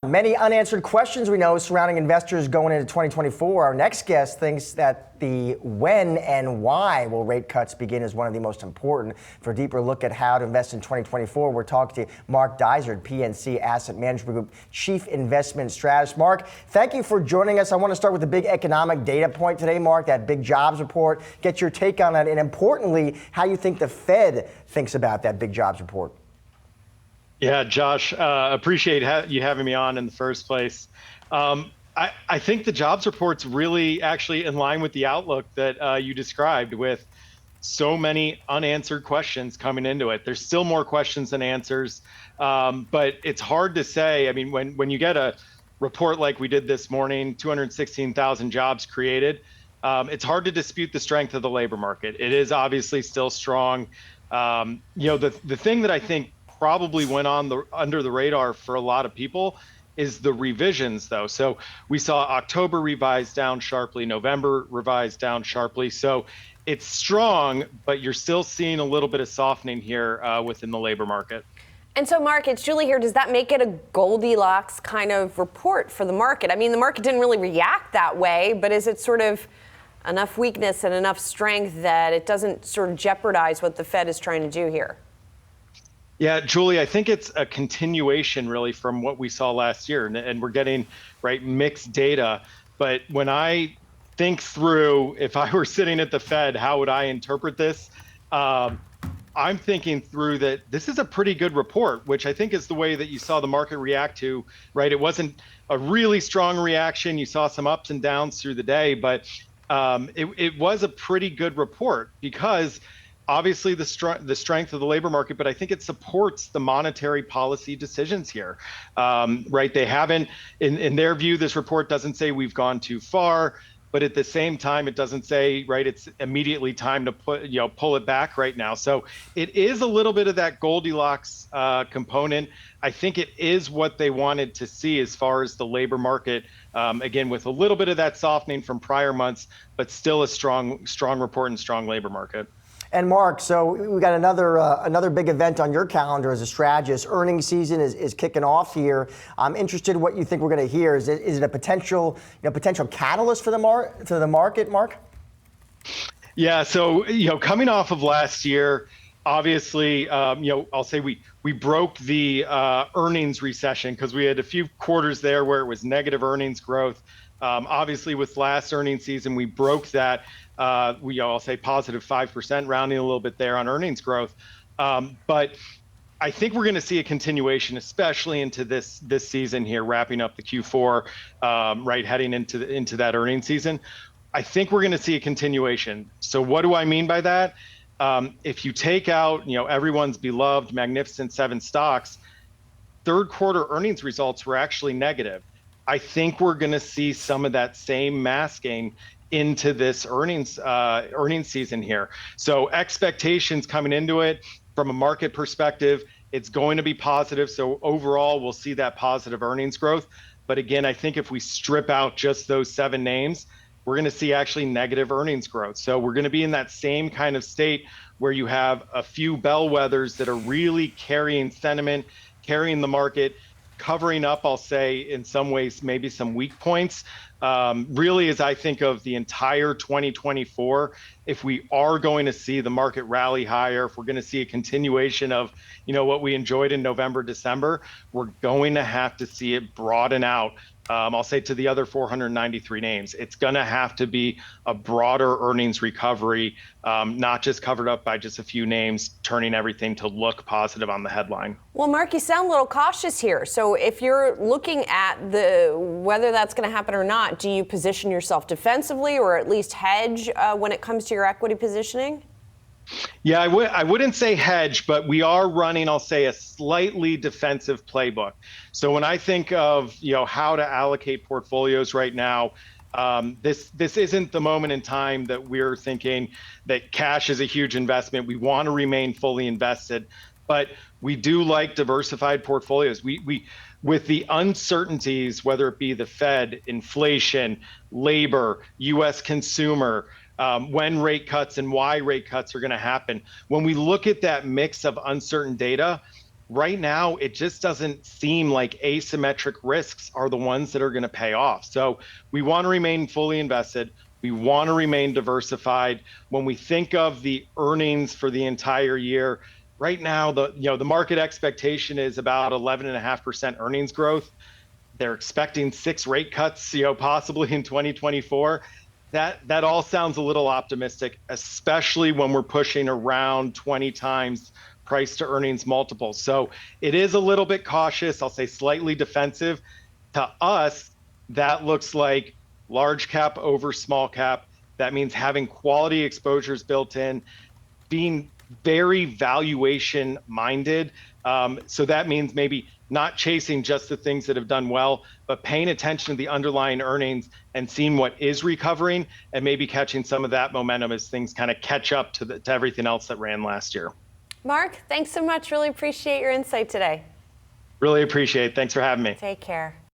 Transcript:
Many unanswered questions we know surrounding investors going into 2024. Our next guest thinks that the when and why will rate cuts begin is one of the most important. For a deeper look at how to invest in 2024, we're talking to Marc Dizard, PNC Asset Management Group Chief Investment Strategist. Marc, thank you for joining us. I want to start with the big economic data point today, Marc, that big jobs report. Get your take on that, and importantly, how you think the Fed thinks about that big jobs report. Yeah, Josh, appreciate you having me on in the first place. I think the jobs report's really actually in line with the outlook that you described, with so many unanswered questions coming into it. There's still more questions than answers, but it's hard to say. I mean, when you get a report like we did this morning, 216,000 jobs created, it's hard to dispute the strength of the labor market. It is obviously still strong. The thing that I think probably went on under the radar for a lot of people is the revisions, though. So we saw October revised down sharply, November revised down sharply. So it's strong, but you're still seeing a little bit of softening here within the labor market. And so, Marc, it's Julie here. Does that make it a Goldilocks kind of report for the market? I mean, the market didn't really react that way, but is it sort of enough weakness and enough strength that it doesn't sort of jeopardize what the Fed is trying to do here? Yeah, Julie, I think it's a continuation really from what we saw last year, and we're getting mixed data. But when I think through, if I were sitting at the Fed, how would I interpret this? I'm thinking through that this is a pretty good report, which I think is the way that you saw the market react to, right? It wasn't a really strong reaction. You saw some ups and downs through the day, but it was a pretty good report because obviously the strength of the labor market, but I think it supports the monetary policy decisions here, right? They haven't, in their view, this report doesn't say we've gone too far, but at the same time, it doesn't say, right, it's immediately time to pull it back right now. So it is a little bit of that Goldilocks component. I think it is what they wanted to see as far as the labor market, again, with a little bit of that softening from prior months, but still a strong report and strong labor market. And Marc, so we got another big event on your calendar as a strategist. Earnings season is kicking off here. I'm interested in what you think we're going to hear. Is it a potential catalyst for the market, Marc? Yeah. So coming off of last year, obviously, I'll say we broke the earnings recession because we had a few quarters there where it was negative earnings growth. Obviously, with last earnings season, we broke that. I'll say positive 5%, rounding a little bit there on earnings growth. But I think we're going to see a continuation, especially into this season here, wrapping up the Q4, right, heading into that earnings season. I think we're going to see a continuation. So what do I mean by that? If you take out, everyone's beloved Magnificent Seven stocks, third quarter earnings results were actually negative. I think we're going to see some of that same masking into this earnings season here. So expectations coming into it from a market perspective, it's going to be positive. So overall, we'll see that positive earnings growth. But again, I think if we strip out just those 7 names, we're going to see actually negative earnings growth. So we're going to be in that same kind of state where you have a few bellwethers that are really carrying sentiment, carrying the market, covering up, I'll say, in some ways, maybe some weak points. Really, as I think of the entire 2024, if we are going to see the market rally higher, if we're going to see a continuation of, what we enjoyed in November, December, we're going to have to see it broaden out. I'll say to the other 493 names, it's going to have to be a broader earnings recovery, not just covered up by just a few names, turning everything to look positive on the headline. Well, Marc, you sound a little cautious here. So if you're looking at whether that's going to happen or not, do you position yourself defensively or at least hedge when it comes to your equity positioning? Yeah, I wouldn't say hedge, but we are running, I'll say, a slightly defensive playbook. So when I think of, how to allocate portfolios right now, this isn't the moment in time that we're thinking that cash is a huge investment. We want to remain fully invested, but we do like diversified portfolios. We with the uncertainties, whether it be the Fed, inflation, labor, U.S. consumer, when rate cuts and why rate cuts are going to happen. When we look at that mix of uncertain data, right now, it just doesn't seem like asymmetric risks are the ones that are going to pay off. So we want to remain fully invested. We want to remain diversified. When we think of the earnings for the entire year, right now, the market expectation is about 11.5% earnings growth. They're expecting 6 rate cuts, possibly in 2024. That all sounds a little optimistic, especially when we're pushing around 20 times price to earnings multiples. So it is a little bit cautious. I'll say slightly defensive. To us, that looks like large cap over small cap. That means having quality exposures built in, being very valuation minded. So that means maybe not chasing just the things that have done well, but paying attention to the underlying earnings and seeing what is recovering and maybe catching some of that momentum as things kind of catch up to everything else that ran last year. Marc, thanks so much. Really appreciate your insight today. Really appreciate it. Thanks for having me. Take care.